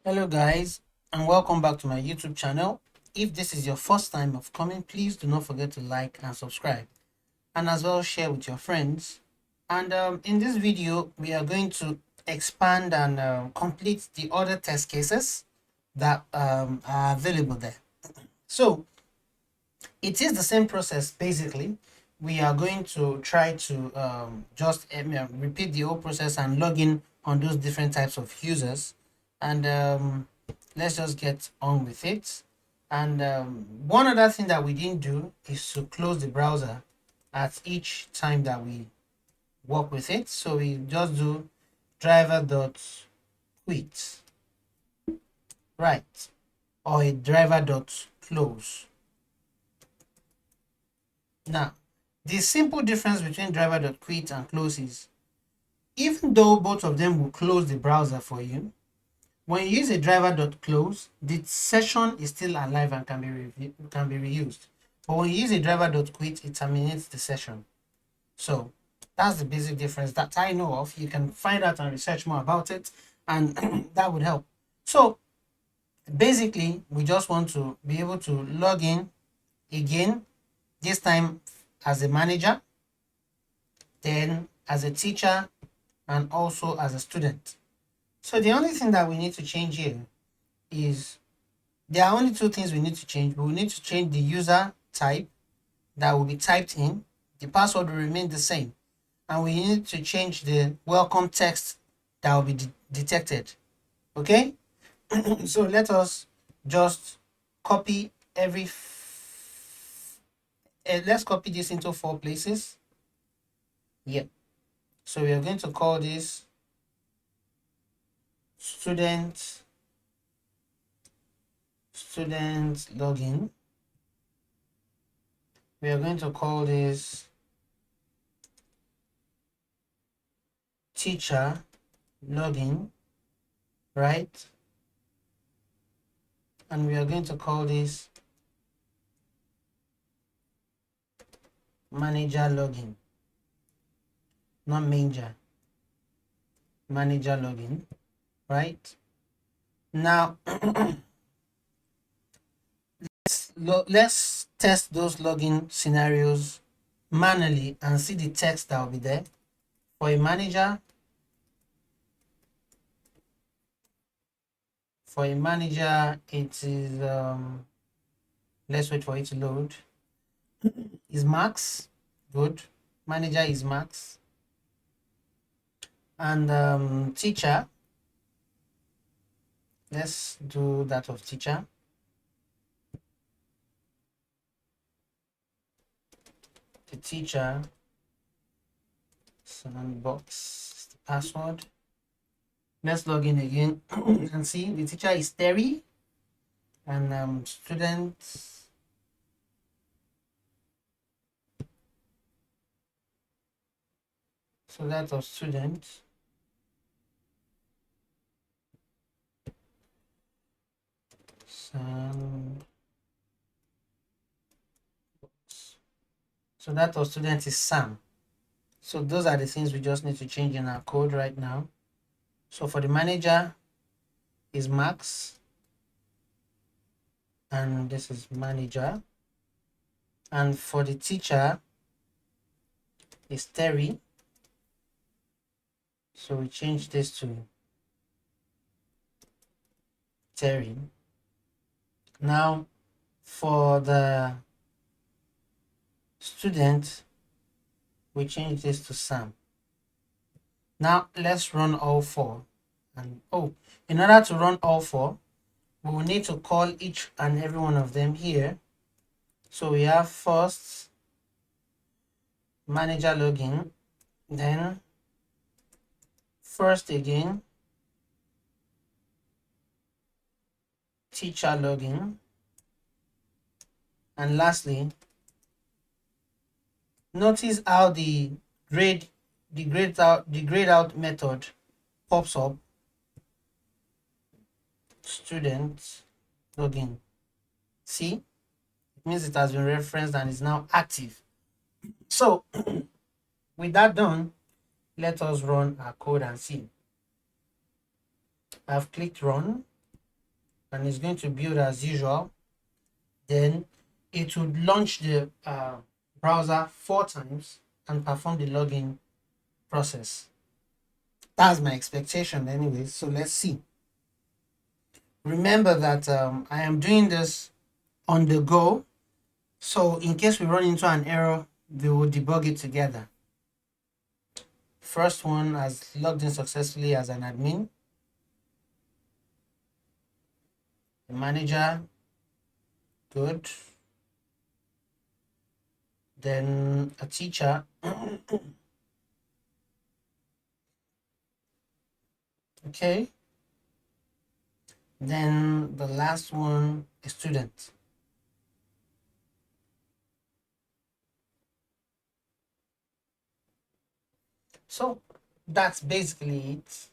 Hello guys, and welcome back to my YouTube channel. If this is your first time of coming, please do not forget to like and subscribe, and as well share with your friends. And in this video we are going to expand and complete the other test cases that are available there. So it is the same process. Basically, we are going to try to just repeat the whole process and log in on those different types of users. And let's just get on with it. And one other thing that we didn't do is to close the browser at each time that we work with it. So we just do driver.quit, right, or a driver.close. Now, the simple difference between driver.quit and close is, even though both of them will close the browser for you, when you use a driver.close, the session is still alive and can be reused. But when you use a driver.quit, it terminates the session. So that's the basic difference that I know of. You can find out and research more about it, and that would help. So basically, we just want to be able to log in again, this time as a manager, then as a teacher, and also as a student. So the only thing that we need to change here is, there are only two things we need to change. We need to change the user type that will be typed in. The password will remain the same. And we need to change the welcome text that will be detected. Okay? So let us just copy let's copy this into 4 places. Yep. So we are going to call this student login. We are going to call this teacher login, right? And we are going to call this manager login, not manger, manager login, right? Now let's test those login scenarios manually and see the text that will be there. For a manager, it is let's wait for it to load. Is Max. Good. Manager is Max. And teacher, let's do that of teacher. The teacher sandbox, the password. Let's log in again and see. The teacher is Terry, and student, so that's of student. So that of student is Sam. So those are the things we just need to change in our code right now. So for the manager is Max, and this is manager. And for the teacher is Terry. So we change this to Terry. Now for the student, we change this to Sam. Now let's run all 4. And in order to run all 4, we will need to call each and every one of them here. So we have first manager login, then first again teacher login, and lastly, notice how the grade out method pops up. Student login. See, it means it has been referenced and is now active. So with that done, let us run our code and see. I've clicked run. and it's going to build as usual. Then it would launch the browser 4 times and perform the login process. That's my expectation anyway, so let's see. Remember that I am doing this on the go, so in case we run into an error, we will debug it together. First one has logged in successfully as an admin. The manager, good. Then a teacher. Okay. Then the last one, a student. So that's basically it.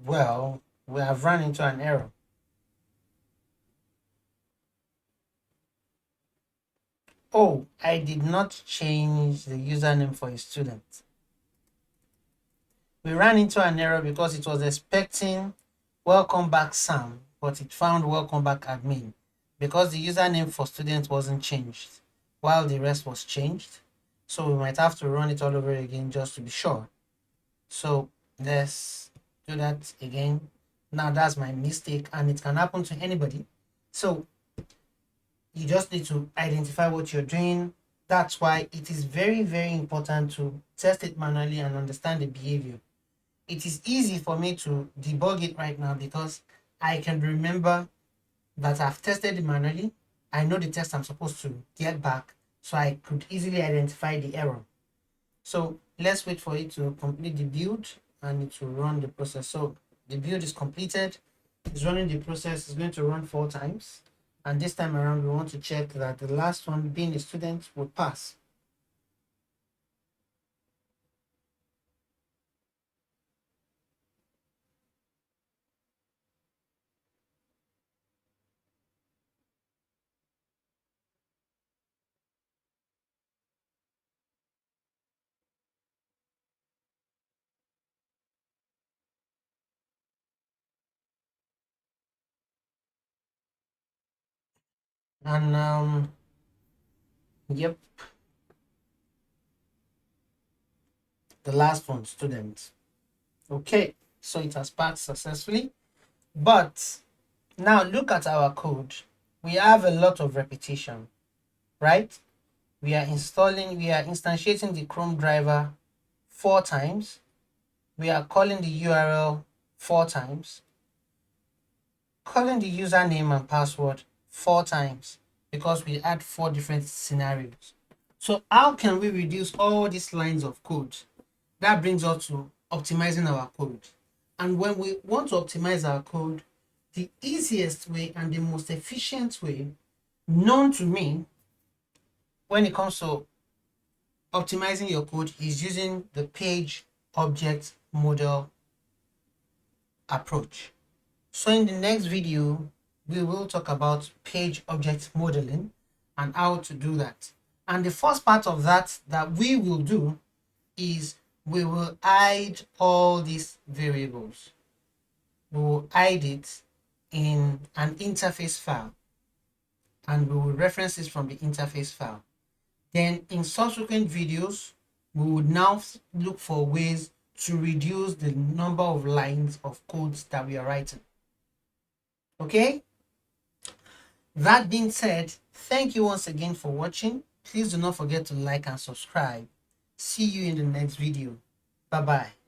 Well, we have run into an error. Oh, I did not change the username for a student. We ran into an error because it was expecting welcome back Sam, but it found welcome back admin because the username for student wasn't changed while the rest was changed. So we might have to run it all over again just to be sure. So let's do that again. Now that's my mistake and it can happen to anybody. So you just need to identify what you're doing. That's why it is very, very important to test it manually and understand the behavior. It is easy for me to debug it right now because I can remember that I've tested it manually. I know the test I'm supposed to get back, so I could easily identify the error. So let's wait for it to complete the build and it will run the process. So the build is completed. It's running the process. It's going to run 4 times. And this time around, we want to check that the last one, being a student, will pass. And yep, the last one, student. Okay, so it has passed successfully. But now look at our code. We have a lot of repetition, right? We are instantiating the Chrome driver 4 times. We are calling the URL 4 times, calling the username and password 4 times because we had 4 different scenarios. So how can we reduce all these lines of code? That brings us to optimizing our code. And when we want to optimize our code, the easiest way and the most efficient way known to me when it comes to optimizing your code is using the page object model approach. So in the next video, we will talk about page object modeling and how to do that. And the first part of that we will do is we will hide all these variables. We will hide it in an interface file and we will reference this from the interface file. Then in subsequent videos, we would now look for ways to reduce the number of lines of codes that we are writing. Okay? That being said, thank you once again for watching. Please do not forget to like and subscribe. See you in the next video. Bye bye.